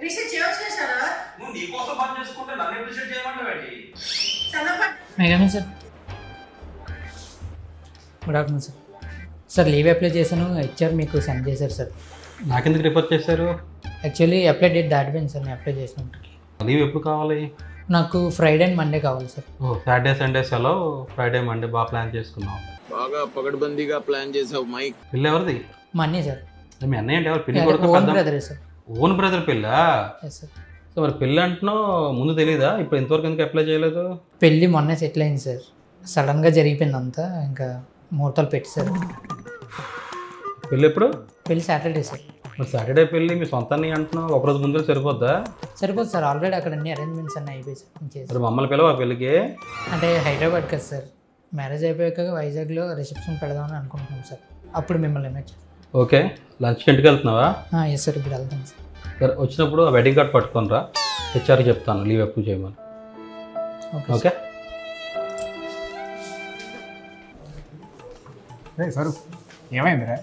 Appreciate చేయొచ్చు sir. నువ్వు నీ కోసం పని చేసుకుంటే నన్ను అప్రిషియేట్ చేయమంటావేంటి? మేఘమే sir. Good afternoon sir. Sir leave apply చేశాను, హెచ్ఆర్ మీకు సెండ్ చేశారు సార్. నాకెందుకు రిపోర్ట్ చేశారు? యాక్చువల్లీ అప్లై డేట్ దాటిపోయింది సార్. నేను అప్లై చేసినప్పటికి. లీవ్ ఎప్పుడు కావాలి? నాకు ఫ్రైడే అండ్ మండే కావాలి సార్. సాటర్డే సండే సెలవు, ఫ్రైడే మండే బాగా ప్లాన్ చేసుకున్నాం. బాగా పగడ్బందీగా ప్లాన్ చేసావు మైక్. పెళ్ళి ఎవరిది? మా అన్నయ్య సార్. మీ అన్నయ్య అంటే ఎవరు? పెళ్లి కొడుకు? ఓన్ బ్రదరే సార్. ఓన్ బ్రదర్ పెళ్ళా? Yes sir. సో మరి పెళ్ళి అంటున్నావు, ముందు తెలీదా? ఇప్పుడు ఇంతవరకు ఎందుకు అప్లై చేయలేదు? పెళ్ళి మొన్నే సెటిల్ అయింది సార్. సడన్గా జరిగిపోయింది అంతా, ఇంకా ముహూర్తాలు పెట్టేశారు. పెళ్ళి ఎప్పుడు? పెళ్ళి సాటర్డే సార్. మరి సాటర్డే పెళ్ళి మీ సొంతాన్ని అంటున్నావు, ఒకరోజు ముందు సరిపోద్దా? సరిపోదు సార్, ఆల్రెడీ అక్కడ అన్ని అరేంజ్మెంట్స్ అన్నీ అయిపోయి సార్. మరి మమ్మల్ని పిలవా పెళ్ళికి? అంటే హైదరాబాద్ కదా సార్, మ్యారేజ్ అయిపోయాక వైజాగ్లో రిసెప్షన్ పెడదామని అనుకుంటున్నాం సార్. అప్పుడు మిమ్మల్ని ఇన్వైట్ చేస్తాం. ఓకే, లంచ్కి ఇంటికి వెళ్తున్నావా? ఎస్ సార్, ఇప్పుడు వెళ్తాం సార్. సరే, వచ్చినప్పుడు ఆ వెడ్డింగ్ కార్డ్ పట్టుకొని రా, హెచ్ఆర్కి చెప్తాను లీవ్ అప్రూవ్ చేయమని. Okay sir. ఏమైందిరా?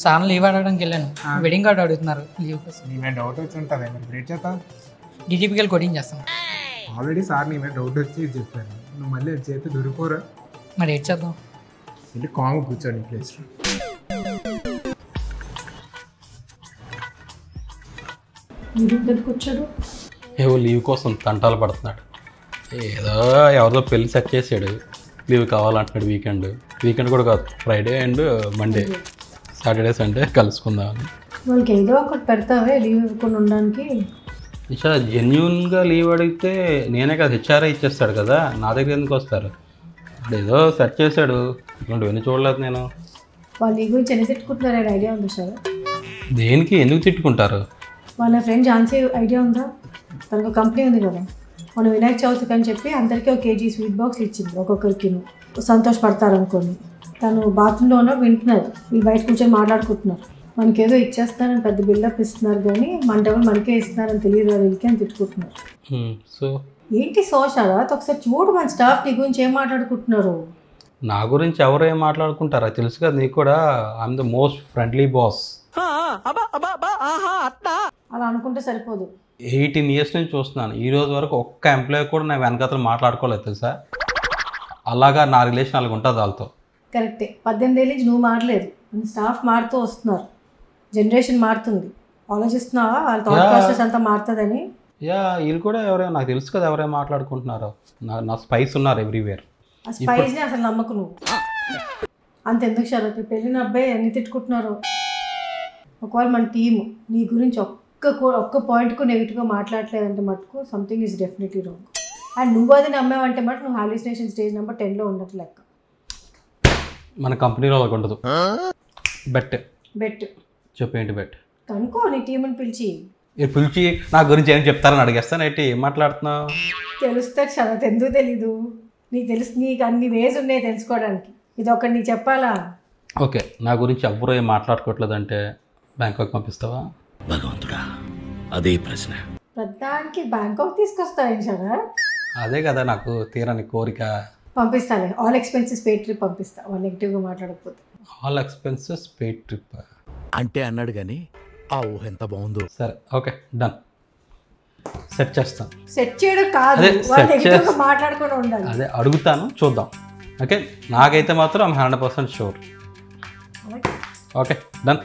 సార్ లీవ్ అడగడానికి వెళ్ళాను, వెడ్డింగ్ కార్డ్ అడుగుతున్నారు లీవ్ కోసం. నీ మీద డౌట్ వచ్చి ఉంటుంది, మరి వెయిట్ చేస్తా. డిటిపికల్ కోడింగ్ చేస్తాను. ఆల్రెడీ సార్ నీ మీద డౌట్ వచ్చి చెప్పాను, నువ్వు మళ్ళీ అది చేస్తే దొరికిపోరా. మరి ఏం చేద్దాం? వెళ్ళి కాంగ్ కూర్చోండి ప్లేస్లో. కూర్చోడు. ఏవో లీవ్ కోసం తంటాలు పడుతున్నాడు. ఏదో ఎవరిదో పెళ్ళి సెట్ చేసాడు, లీవ్ కావాలంటున్నాడు. వీకెండ్ కూడా కాదు, Friday and Monday, Saturday Sunday కలుసుకుందామని. వాళ్ళకి ఏదో ఒకటి పెడతావే లీవ్ ఇవ్వకుండా ఉండడానికి. ఇచ్చా జెన్యున్గా లీవ్ అడిగితే నేనే కదా, హెచ్ఆర్ఐ ఇచ్చేస్తాడు కదా, నా దగ్గర ఎందుకు వస్తారు? ఇప్పుడు ఏదో సెట్ చేశాడు, ఇవన్నీ చూడలేదు నేను. వాళ్ళు ఈ గురించి ఎన్ని తిట్టుకుంటున్నారని ఐడియా ఉంది సార్? దేనికి ఎందుకు తిట్టుకుంటారు? వాళ్ళ ఫ్రెండ్ ఝాన్సీ ఐడియా ఉందా? తనకు కంపెనీ ఉంది కదా, మన వినాయక చవితికి అని చెప్పి అందరికీ ఒక కేజీ స్వీట్ బాక్స్ ఇచ్చింది ఒక్కొక్కరికి. సంతోషపడతారు అనుకోని తను బాత్రూంలోనో వింటున్నారు, వీళ్ళు బయట కూర్చొని మాట్లాడుకుంటున్నారు. మనకేదో ఇచ్చేస్తారని పెద్ద బిల్డప్ ఇస్తున్నారు, కానీ మన డబ్బులు మనకే ఇస్తున్నారని తెలియదు వీళ్ళకి అని తిట్టుకుంటున్నారు. సో ఏంటి సోషల్ ఒకసారి చూడు, మన స్టాఫ్ నీ గురించి ఏం మాట్లాడుకుంటున్నారు. నా గురించి ఎవరు ఏం మాట్లాడుకుంటారా? తెలుసు కదా నీకు కూడా, I'm the most friendly boss. అలా అనుకుంటే సరిపోదు. 18 years నుంచి చూస్తున్నాను, ఈ రోజు వరకు ఒక్క ఎంప్లాయీ కూడా నా వెనకాతలు మాట్లాడుకోలేదు తెలుసా. అలాగా నా రిలేషన్ అలాగ ఉంటుంది వాళ్ళతో. కరెక్టే, 18 ఏళ్ళ నుంచి నువ్వు మారలేదు, మన స్టాఫ్ మారుతూ వస్తున్నారు, జనరేషన్ మారుతుంది. ఆలోచిస్తున్నావా వాళ్ళ థాట్ ప్రాసెస్ అంతా మారుతుందని? వీళ్ళు కూడా ఎవరైనా నాకు తెలుసు కదా ఎవరైనా మాట్లాడుకుంటున్నారో. నా స్పైస్ ఉన్నారు ఎవ్రీవేర్. ఆ స్పైస్ని అసలు నమ్మకు నువ్వు. అంతెందుకు షరత్, పెళ్ళిన అబ్బాయి ఎన్ని తిట్టుకుంటున్నారు. ఒకవేళ మన టీము నీ గురించి ఒక్క పాయింట్కు నెగిటివ్గా మాట్లాడలేదంటే మటుకు something is definitely wrong. And నువ్వు అది నమ్మావంటే మటు నువ్వు హాలిసినేషన్ స్టేజ్ నెంబర్ 10లో ఉన్నట్టు లెక్క. మన కంపెనీలో వాళ్ళకి ఉండదు. బెట్ చెప్పు, ఏంటి బెట్? కనుకో నీ టీంని పిలిచి నా గురించి ఏం చెప్తారని అడిగేస్తాను. ఏంటి ఏం మాట్లాడుతున్నావు? తెలుస్తుంది షరత్, ఎందుకు తెలీదు? నీకు తెలుసు, నీకు అన్ని వేస్ ఉన్నాయి తెలుసుకోవడానికి, ఇది ఒకటి నీకు చెప్పాలా? ఓకే, నా గురించి ఎవ్వరూ ఏం మాట్లాడుకోవట్లేదంటే బ్యాంకాక్ పంపిస్తావా? భగవంతుడా, అదే ప్రశ్న. ప్రధానికి బ్యాంకాక్ తీసుకొస్తావేం షరత్? అదే కదా నాకు తీరని కోరిక. పంపిస్తాలే, ఆల్ ఎక్స్పెన్సెస్ పెయిడ్ ట్రిప్ పంపిస్తా, వాళ్ళు నెగిటివ్గా మాట్లాడకపోతే. ఆల్ ఎక్స్పెన్సెస్ పెయిడ్ ట్రిప్ అంటే అన్నాడు కానీ ఆ ఊహ ఎంత బాగుందో. సరే, ఓకే, డన్. సెట్ చేస్తాను. సెట్ చేయడం కాదు, వాళ్ళు నెగిటివ్గా మాట్లాడకుండా ఉండాలి. అదే అడుగుతాను, చూద్దాం. ఓకే, నాకైతే మాత్రం ఐమ్ 100% షూర్. Okay, done.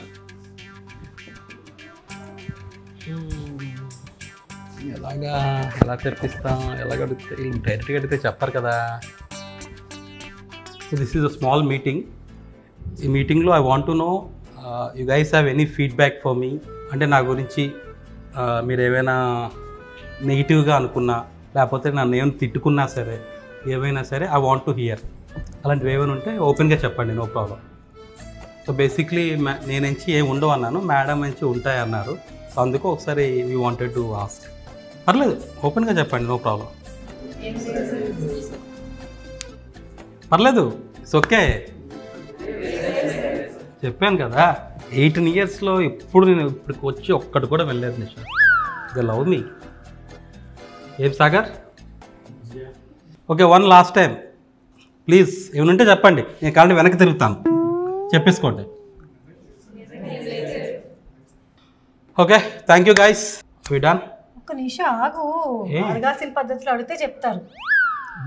ఎలా తెప్పిస్తాం, ఎలా అడిగితే డైరెక్ట్గా అడిగితే చెప్పారు కదా. So this is a small meeting. ఈ మీటింగ్లో I want to know you guys have any feedback for me. అంటే నా గురించి మీరు ఏమైనా నెగిటివ్గా అనుకున్నా, లేకపోతే నన్ను ఏమైనా తిట్టుకున్నా సరే, ఏమైనా సరే ఐ వాంట్ టు హియర్. అలాంటివి ఏమైనా ఉంటే ఓపెన్గా చెప్పండి, నో ప్రాబ్లం. సో బేసిక్లీ నేను నుంచి ఏమి ఉండవు అన్నాను, మేడం నుంచి ఉంటాయి అన్నారు. సో అందుకు ఒకసారి వీ వాంటెడ్ టు ఆస్క్. పర్లేదు, ఓపెన్గా చెప్పండి, నో ప్రాబ్లం. పర్లేదు, ఇట్స్ ఓకే. చెప్పాను కదా, 18 yearsలో ఎప్పుడు నేను ఇప్పటికి వచ్చి ఒక్కటి కూడా వెళ్ళలేదు నిషా. They love me. ఏం Sagar? Okay, one last time please, ఏమనుంటే చెప్పండి, నేను కాళ్ళని వెనక్కి తిరుగుతాను, చెప్పేసుకోండి. Okay, thank you guys. Done? ఒక్క నిమిషం ఆగు, అడగాల్సిన పద్ధతిలో అడిగితే చెప్తారు.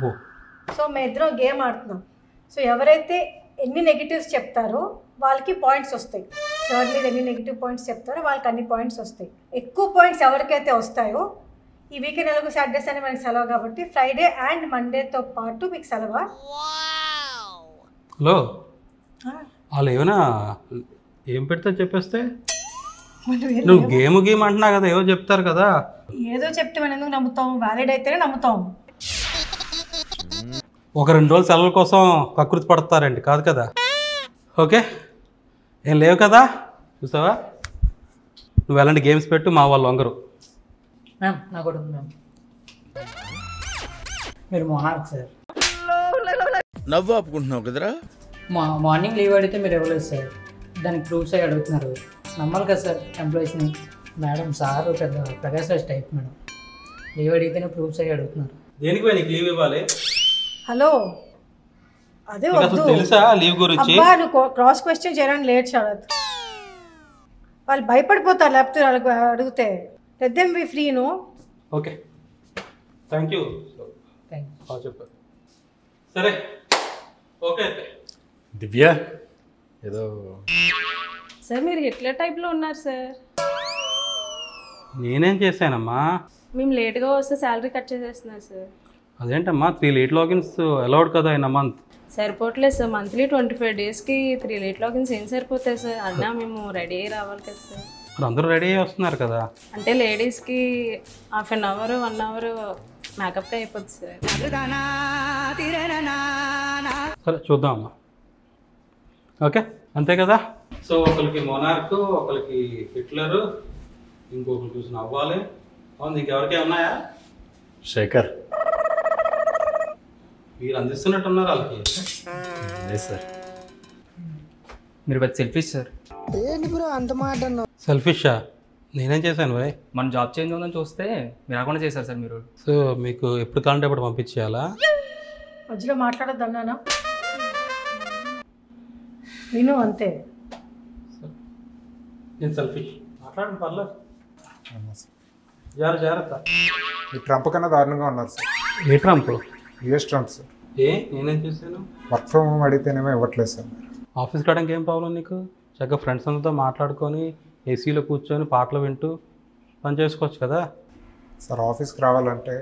ఓ సో మేము ఇద్దరం గేమ్ ఆడుతున్నాం. సో ఎవరైతే ఎన్ని నెగిటివ్స్ చెప్తారో వాళ్ళకి పాయింట్స్ వస్తాయి. ఎవరి మీద ఎన్ని నెగిటివ్ పాయింట్స్ చెప్తారో వాళ్ళకి అన్ని పాయింట్స్ వస్తాయి. ఎక్కువ పాయింట్స్ ఎవరికైతే వస్తాయో, ఈ వీకెండ్ ఎలాగో సాటర్డేస్ అని మనకి సెలవు కాబట్టి ఫ్రైడే అండ్ మండేతో పాటు మీకు సెలవా. హలో, వాళ్ళు ఏమైనా ఏం పెడతా చెప్పేస్తే నువ్వు గేమ్ అంటున్నా కదా, ఏవో చెప్తారు కదా. ఏదో చెప్తే మనం ఎందుకు నమ్ముతాం? వ్యాలిడ్ అయితేనే నమ్ముతాం. ఒక 2 రోజులు సెలవుల కోసం కకృతి పడతారండి, కాదు కదా? ఓకే, ఏం లేవు కదా, చూసావా? నువ్వు ఎలాంటి గేమ్స్ పెట్టు, మా వాళ్ళు వంగరు. మ్యామ్ నాకు కూడా ఉంది మ్యామ్. మీరు మొనార్క్ సార్. నవ్వు ఆపుకుంటున్నావు కదరా. మార్నింగ్ లీవ్ అడిగితే మీరు ఇవ్వలేదు సార్. దానికి ప్రూఫ్స్ అయ్యి అడుగుతున్నారు. నమ్మాలి కదా సార్ ఎంప్లాయీస్ని. మేడం సార్ పెద్ద Prakash Raj type madam. Leave అడిగితేనే ప్రూఫ్స్ అయ్యి అడుగుతున్నారు. దేనికి పోయి నీకు లీవ్ ఇవ్వాలి? హలో, అదే వద్దు. తెలుసా లీవ్ గురించి? అబ్బా, నువ్వు క్రాస్ క్వశ్చన్ చేయడానికి లేట్ శరత్. వాళ్ళు భయపడిపోతారు లేకపోతే వాళ్ళకి అడిగితే. Let them be free. ను ఓకే, థ్యాంక్ యూ. చెప్పారు సరే, ఓకే. దివ్య ఏదో సార్ మీరు హిట్లర్ టైప్లో ఉన్నారు సార్. నేనేం చేశానమ్మా? మేము లేట్గా వస్తే శాలరీ కట్ చేసేస్తున్నారు సార్. అదేంటమ్మా, 3 లేట్ లాగిన్స్ అలౌడ్ కదా ఇన్ మంత్. సరిపోవట్లేదు సార్. మంత్లీ 25 డేస్కి 3 లేట్ లాగిన్స్ ఏం సరిపోతాయి సార్? అన్నా మేము రెడీ అయ్యి రావాలి కదా సార్. మరి అందరూ రెడీ అయ్యి వస్తున్నారు కదా. అంటే లేడీస్కి half an hour 1 hour makeup అయిపోతుంది సార్. సరే చూద్దాం అమ్మా. ఓకే, అంతే కదా. సో ఒకరికి మొనార్క్, ఒకరికి హిట్లర్, ఇంకొకరు చూసి నవ్వాలి. అవును, ఇంకెవరికే ఉన్నాయా? శేఖర్ మీరు అందిస్తున్నట్టున్నారు వాళ్ళకి. లేదు సార్. మీరు పెద్ద సెల్ఫిష్ సార్. సెల్ఫిషా? నేనేం చేశాను బాయ్? మన జాబ్ చేంజ్ ఉందని చూస్తే మీరు రాకుండా చేశారు సార్ మీరు. సో మీకు ఎప్పుడు కావాలంటే అప్పుడు పంపించేయాలా? మధ్యలో మాట్లాడద్దు అన్నానా? విను అంతే. నేను సెల్ఫిష్ మాట్లాడండి, పర్లేదు. జాగ్రత్త. ఈ ట్రంప్ కన్నా దారుణంగా ఉన్నారు సార్. ఏ ట్రంప్? US Trump sir. నేనేం చేశాను? వర్క్ ఫ్రమ్ హోమ్ అడిగితేనేమో ఇవ్వట్లేదు సార్. ఆఫీస్కి రావడానికి ఏం ప్రాబ్లం నీకు? చక్కగా ఫ్రెండ్స్ అందరితో మాట్లాడుకొని ఏసీలో కూర్చొని పాటలు వింటూ పని చేసుకోవచ్చు కదా సార్. ఆఫీస్కి రావాలంటే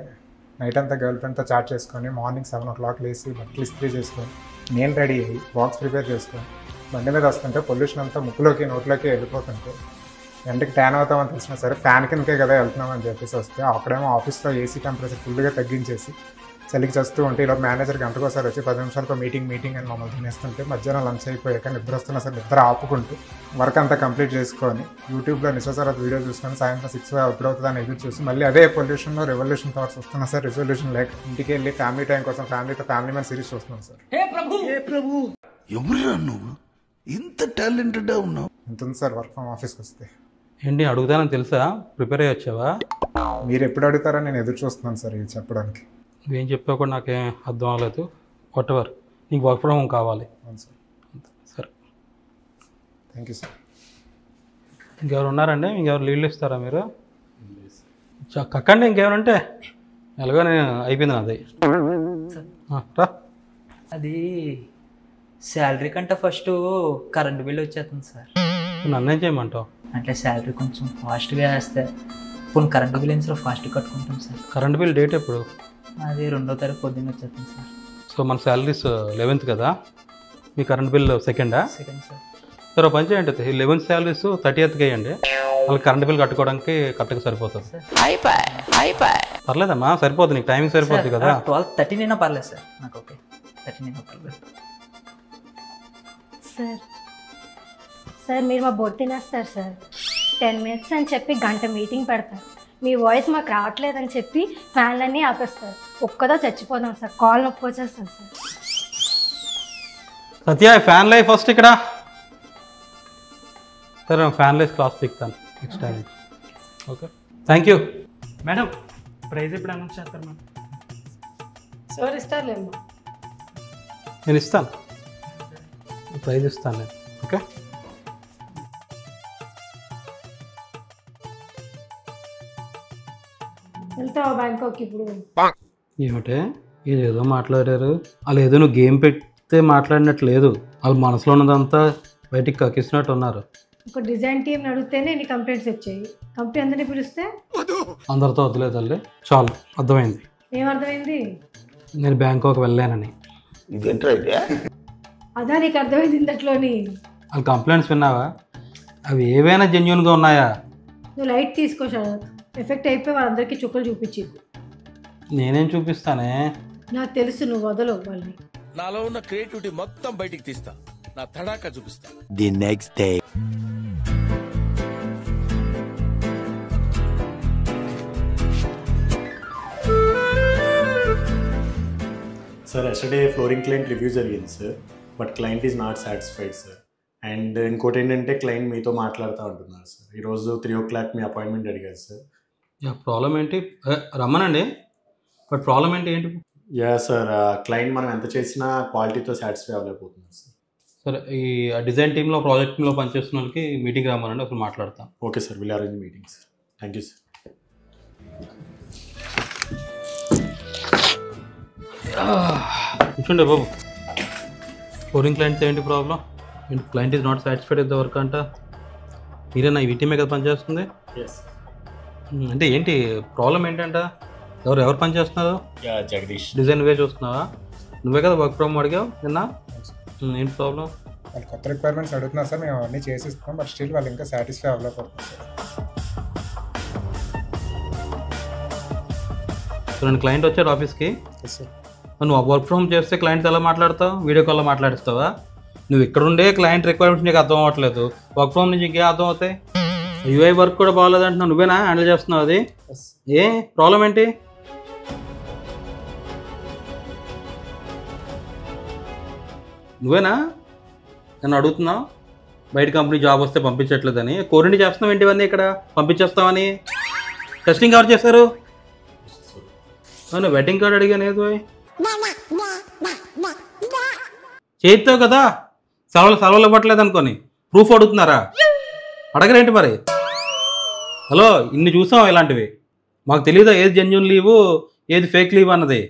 నైట్ అంతా గర్ల్ ఫ్రెండ్తో చాట్ చేసుకొని మార్నింగ్ 7 o'clock లేసి బట్టలు ఇస్త్రీ చేసుకొని నేను రెడీ అయ్యి బాక్స్ ప్రిపేర్ చేసుకొని బండి మీద వస్తుంటే పొల్యూషన్ అంతా ముక్కులోకి నోట్లోకి వెళ్ళిపోతుంటే ఎండకి ట్యాన్ అవుతామని తెలిసినా సరే ఫ్యాన్ కిందకే కదా వెళ్తున్నామని చెప్పేసి వస్తే అక్కడేమో ఆఫీస్లో ఏసీ టెంపరేచర్ ఫుల్గా తగ్గించేసి చలికి చేస్తూ ఉంటే ఇలా మేనేజర్ గంటకోసారి వచ్చి 10 నిమిషాలకు మీటింగ్ అని మమ్మల్ని తినేస్తుంటే మధ్యాహ్నం లంచ్ అయిపోయాక నిద్ర వస్తున్నా సరే నిద్ర ఆపుకుంటూ వర్క్ అంతా కంప్లీట్ చేసుకొని యూట్యూబ్లో నిశ్వసరాత్ వీడియో చూసుకొని సాయంత్రం 6 ఎప్పుడు అవుతుందని ఎదురు చూసి మళ్ళీ అదే పొల్యూషన్లో రెవల్యూషన్ థాట్స్ వస్తున్నా సార్. రిజల్యూషన్ లేక ఇంటికి వెళ్ళి ఫ్యామిలీ టైం కోసం ఫ్యామిలీ మ్యాన్ సిరీస్ చూస్తున్నాం సార్. ఎవరురా నువ్వు ఇంత టాలెంటెడ్గా ఉన్నావు? ఎంత ఉంది సార్ వర్క్ ఫ్రమ్ ఆఫీస్కి వస్తే? ఏంటి అడుగుతానని తెలుసా? ప్రిపేర్ అయ్యి వచ్చావా? మీరు ఎప్పుడు అడుగుతారని నేను ఎదురు చూస్తున్నాను సార్ ఇది చెప్పడానికి. నువ్వేం చెప్పావు కూడా నాకేం అర్థం అవ్వలేదు. వాట్ ఎవర్, నీకు వర్క్ ఫ్రమ్ హోమ్ కావాలి. అవును సార్. సరే, థ్యాంక్ యూ సార్. ఇంకెవరు ఉన్నారండి? ఇంకెవరు లీవ్లు ఇస్తారా మీరు? కక్కండి ఇంకెవరంటే. ఎలాగో నేను అయిపోయింది నాది. రా. అది శాలరీ కంటే ఫస్ట్ కరెంట్ బిల్ వచ్చేస్తుంది సార్. నన్నేం చేయమంటావు? అంటే శాలరీ కొంచెం ఫాస్ట్గా వేస్తే కొన్ని కరెంటు బిల్ ఏం ఫాస్ట్గా కట్టుకుంటాం సార్. కరెంట్ బిల్ డేట్ ఎప్పుడు? అది 2వ తారీఖు పొద్దున్న వచ్చేస్తుంది సార్. సో మన శాలరీస్ 11th కదా, మీ current bill 2nd second sir. సరే పని చేయండి, 11th శాలరీస్ 30th వేయండి. వాళ్ళకి కరెంట్ బిల్ కట్టుకోవడానికి కరెక్ట్గా సరిపోతుంది. పర్లేదమ్మా, సరిపోతుంది, నీకు టైమింగ్ సరిపోతుంది కదా. 12:13 అయినా పర్లేదు సార్ నాకు. ఓకే, 13 అయినా పర్లేదు సార్. మీరు మా బొట్టు తినేస్తారు సార్. 10 minutes అని చెప్పి గంట మీటింగ్ పెడతారు. మీ వాయిస్ మాకు రావట్లేదని చెప్పి ఫ్యాన్లన్నీ ఆపేస్తారు. ఒక్కదో చచ్చిపోదాం సార్. కాల్ నొప్పి వచ్చేస్తాను sir. Satya, fan life first ఇక్కడ. సరే, ఫ్యాన్ లైఫ్ క్లాస్ పీక్తాను next time. Okay, thank you madam. Prize ఎప్పుడు అనౌన్స్ చేస్తారు మేడం? సార్ ఇస్తారులేమ్మా. నేను ఇస్తాను, ప్రైజ్ ఇస్తాను నేను. ఓకే. వెళ్తావా బ్యాంకాక్ ఇప్పుడు? ఏమిటే ఇదేదో మాట్లాడారు, వాళ్ళు ఏదో నువ్వు గేమ్ పెడితే మాట్లాడినట్టు లేదు, వాళ్ళు మనసులో ఉన్నదంతా బయటికి కక్కిస్తున్నట్టు ఉన్నారు. ఒక డిజైన్ టీం అడిగితేనే నీ కంప్లైంట్స్ వచ్చాయి, కంపెనీ అందరినీ పిలిస్తే అందరితో వద్దులేదు తల్లి, చాలు అర్థమైంది. ఏమర్థమైంది? నేను బ్యాంకాక్ వెళ్ళానని. అదా నీకు అర్థమైంది ఇంతట్లోని? వాళ్ళ కంప్లైంట్స్ విన్నావా? అవి ఏవైనా జెన్యున్గా ఉన్నాయా? నువ్వు లైట్ తీసుకో శరత్, ఎఫెక్ట్ అయిపోయి వాళ్ళందరికీ చుక్కలు చూపించి. నేనేం చూపిస్తానే? నాకు తెలుసు, నువ్వు వదలవు వాళ్ళని. నాలో ఉన్న క్రియేటివిటీ మొత్తం బయటికి తీస్తా, నా తడాకా చూపిస్తా. The next day. Sir yesterday flooring client review జరిగింది sir, but client is not satisfied sir. And ఇంకోటి ఏంటంటే క్లయింట్ మీతో మాట్లాడుతూ ఉంటున్నారు సార్. ఈరోజు 3 o'clock మీ అపాయింట్మెంట్ అడిగారు సార్. ప్రాబ్లం ఏంటి? రమ్మనండి, బట్ ప్రాబ్లం ఏంటి? యా సార్, క్లయింట్ మనం ఎంత చేసినా క్వాలిటీతో సాటిస్ఫై అవ్వలేకపోతున్నారు సార్. సరే, ఈ డిజైన్ టీంలో ప్రాజెక్ట్ టీంలో పనిచేస్తున్న వాళ్ళకి మీటింగ్ రమ్మనండి, అప్పుడు మాట్లాడతాం. Okay sir, will arrange meeting sir. Thank you sir. కూర్చోండి బాబు. ఫ్లోరింగ్ క్లయింట్తో ఏంటి problem? Client is not satisfied with the work అంట. మీరేనా ఈ టీమే కదా పనిచేస్తుంది? అంటే ఏంటి ప్రాబ్లం ఏంటంట? ఎవరు పని చేస్తున్నారు? జగదీష్. డిజైన్ నువ్వే చూస్తున్నావా? నువ్వే కదా వర్క్ ఫ్రమ్ అడిగావు నిన్న. ఏంటి ప్రాబ్లం? వాళ్ళు కొత్త రిక్వైర్మెంట్స్ అడుగుతున్నారు సార్, మేము అవన్నీ చేసిస్తాం, బట్ స్టిల్ వాళ్ళు ఇంకా సాటిస్ఫై అవ్వలేకపోతున్నారు సార్. చూడండి, క్లయింట్ వచ్చాడు ఆఫీస్కి. సార్ నువ్వు వర్క్ ఫ్రమ్ చేస్తే క్లయింట్తో ఎలా మాట్లాడతావు? వీడియో కాల్లో మాట్లాడిస్తావా? నువ్వు ఇక్కడ ఉండే క్లయింట్ రిక్వైర్మెంట్స్ నీకు అర్థం అవ్వట్లేదు, వర్క్ ఫ్రమ్ నుంచి ఇంకేం అర్థం అవుతాయి? యూఐ వర్క్ కూడా బాగాలేదంటున్నావు, నువ్వేనా హ్యాండిల్ చేస్తున్నావు? అది ఏ ప్రాబ్లం ఏంటి? నువ్వేనా నన్ను అడుగుతున్నావు? బయట కంపెనీ జాబ్ వస్తే పంపించట్లేదని కోరిండి చేస్తున్నావు ఏంటి? ఇవన్నీ ఇక్కడ పంపించేస్తామని టెస్టింగ్ ఎవరు చేశారు? అవును, వెడ్డింగ్ కార్డ్ అడిగాను ఏదో చేయిస్తావు కదా, సెలవులు ఇవ్వట్లేదు అనుకోని ప్రూఫ్ అడుగుతున్నారా? అడగరేంటి మరి? హలో, ఇన్ని చూసాం ఇలాంటివి, మాకు తెలీదా ఏది జెన్యూన్ లీవు ఏది ఫేక్ లీవ్ అన్నది?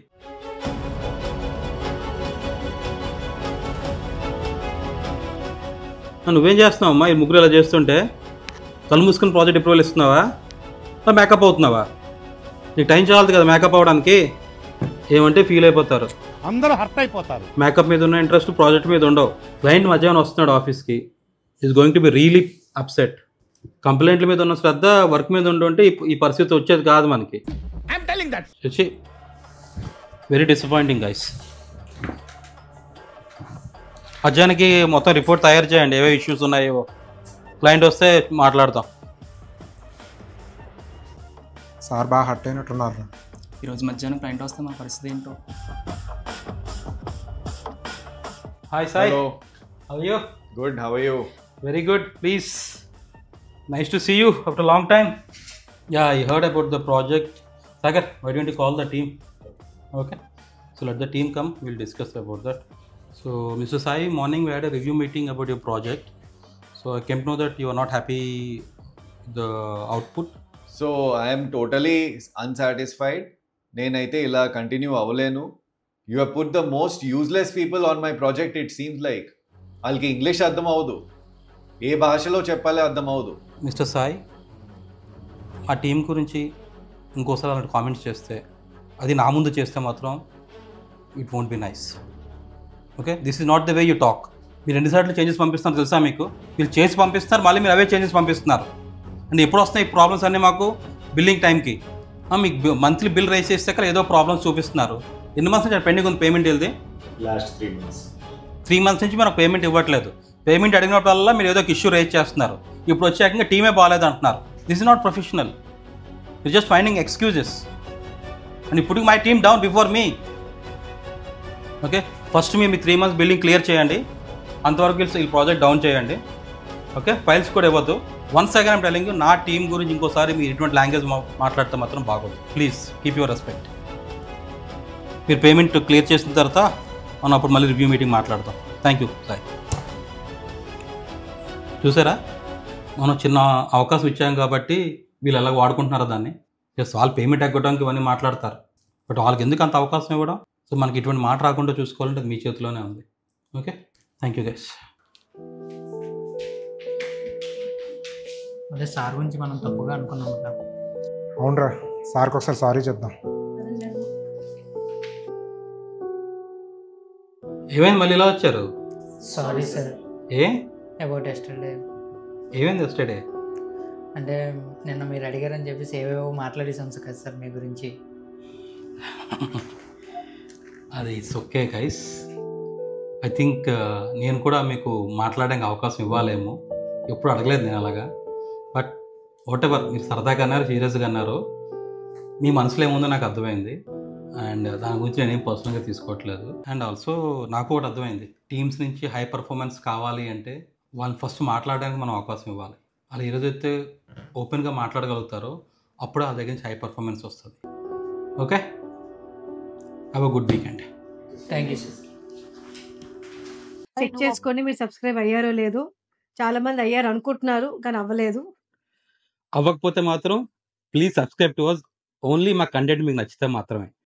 నువ్వేం చేస్తున్నావు అమ్మా? ఈ ముగ్గురు ఇలా చేస్తుంటే కళ్ళు మూసుకుని ప్రాజెక్ట్ అప్రూవల్ ఇస్తున్నావా, మేకప్ అవుతున్నావా? నీకు టైం చాలదు కదా మేకప్ అవ్వడానికి. ఏమంటే ఫీల్ అయిపోతారు, అందరూ హర్ట్ అయిపోతారు. మేకప్ మీద ఉన్న ఇంట్రెస్ట్ ప్రాజెక్ట్ మీద ఉండవు. క్లయింట్ మధ్యాహ్నం వస్తున్నాడు ఆఫీస్కి, is going to be really upset. కంప్లైంట్ల మీద ఉన్న శ్రద్ధ వర్క్ మీద ఉంటుంటే ఈ పరిస్థితి వచ్చేది కాదు మనకి. Very disappointing guys. మధ్యాహ్నానికి మొత్తం రిపోర్ట్ తయారు చేయండి, ఏవే ఇష్యూస్ ఉన్నాయో. క్లయింట్ వస్తే మాట్లాడతాం. సార్ బాగా హర్ట్ అయినట్టున్నారు. ఈరోజు మధ్యాహ్నం క్లయింట్ వస్తే మన పరిస్థితి ఏంటో. Hi Sai, how are you? Good, how are you? Very good, please. Nice to see you after a long time. Yeah, I heard about the project. Sagar, why don't you call the team? Okay. So let the team come, we'll discuss about that. So Mr. Sai, morning we had a review meeting about your project. So I came to know that you are not happy with the output. So I am totally unsatisfied. Nenaithe ila continue avvalenu. You have put the most useless people on my project, it seems like. Alki English ardham avadu. ఏ భాషలో చెప్పాలి అర్థం అవదు. Mister Sai, ఆ team గురించి ఇంకోసారి అలాంటి comments చేస్తే, అది నా ముందు చేస్తే మాత్రం it won't be nice. Okay, this is not the way you talk. మీరు ఎన్నిసార్లు చేంజెస్ పంపిస్తున్నారు తెలుసా మీకు? మీరు చేసి పంపిస్తున్నారు, మళ్ళీ మీరు అవే చేంజెస్ పంపిస్తున్నారు. అండ్ ఎప్పుడు వస్తున్నాయి ఈ ప్రాబ్లమ్స్ అన్నీ మాకు? బిల్లింగ్ టైంకి మీకు మంత్లీ బిల్ రైజ్ చేస్తే ఏదో ప్రాబ్లమ్స్ చూపిస్తున్నారు. ఎన్ని మంత్స్ నుంచి పెండింగ్ ఉంది పేమెంట్? వెళ్ళి లాస్ట్ 3 months. 3 months నుంచి మనకు పేమెంట్ ఇవ్వట్లేదు. పేమెంట్ అడిగినప్పుడల్లా మీరు ఏదో ఒక ఇష్యూ రేజ్ చేస్తున్నారు. ఇప్పుడు వచ్చాక టీమే బాగాలేదు అంటున్నారు. This is not professional. You just finding excuses and ఇప్పుడు my team down before me. Okay, first మీ 3 months బిల్లింగ్ క్లియర్ చేయండి, అంతవరకు ఈ ప్రాజెక్ట్ డౌన్ చేయండి. ఓకే, ఫైల్స్ కూడా ఇవ్వద్దు. Once again I'm telling you, నా టీం గురించి ఇంకోసారి మీరు ఇటువంటి లాంగ్వేజ్ మాట్లాడితే మాత్రం బాగోదు. Please keep your respect. మీరు పేమెంట్ క్లియర్ చేసిన తర్వాత మనం అప్పుడు మళ్ళీ రివ్యూ మీటింగ్ మాట్లాడతాం. Thank you sir. చూసారా, మనం చిన్న అవకాశం ఇచ్చాం కాబట్టి వీళ్ళు ఎలా వాడుకుంటున్నారో దాన్ని. ఎస్ వాళ్ళు పేమెంట్ ఎగ్గడానికి ఇవన్నీ మాట్లాడతారు, బట్ వాళ్ళకి ఎందుకు అంత అవకాశం ఇవ్వడం? సో మనకి ఇటువంటి మాట రాకుండా చూసుకోవాలంటే అది మీ చేతిలోనే ఉంది. Okay, thank you guys. అదే సార్ గురించి మనం తప్పుగా అనుకున్నాం కదా. అవునరా, సార్కి ఒకసారి సారీ చెప్దాం. ఏమైంది మళ్ళీ ఇలా వచ్చారు? Sorry sir. A about yesterday. ఏమైంది ఎస్టర్డే? అంటే నిన్న మీరు అడిగారని చెప్పేసి ఏవేవో మాట్లాడేసాం కదా సార్ మీ గురించి. అది it's okay guys. I think నేను కూడా మీకు మాట్లాడడానికి అవకాశం ఇవ్వాలేమో, ఎప్పుడు అడగలేదు నేను అలాగా. బట్ వాట్ ఎవర్, మీరు సరదాగా అన్నారు, సీరియస్గా అన్నారు, మీ మనసులో ఏముందో నాకు అర్థమైంది. అండ్ దాని గురించి నేనేం పర్సనల్గా తీసుకోవట్లేదు. అండ్ ఆల్సో నాకు కూడా అర్థమైంది, టీమ్స్ నుంచి హై పర్ఫార్మెన్స్ కావాలి అంటే వాళ్ళు ఫస్ట్ మాట్లాడడానికి మనం అవకాశం ఇవ్వాలి. వాళ్ళు ఈరోజైతే ఓపెన్గా మాట్లాడగలుగుతారో అప్పుడు ఆ దగ్గర నుంచి హై పర్ఫార్మెన్స్ వస్తుంది. Okay, have a good weekend. Thank you sir. Check చేసుకొని మీరు సబ్స్క్రైబ్ అయ్యారో లేదో. చాలామంది అయ్యారు అనుకుంటున్నారు కానీ అవ్వలేదు. అవ్వకపోతే మాత్రం please subscribe to us. Only మా కంటెంట్ మీకు నచ్చితే మాత్రమే.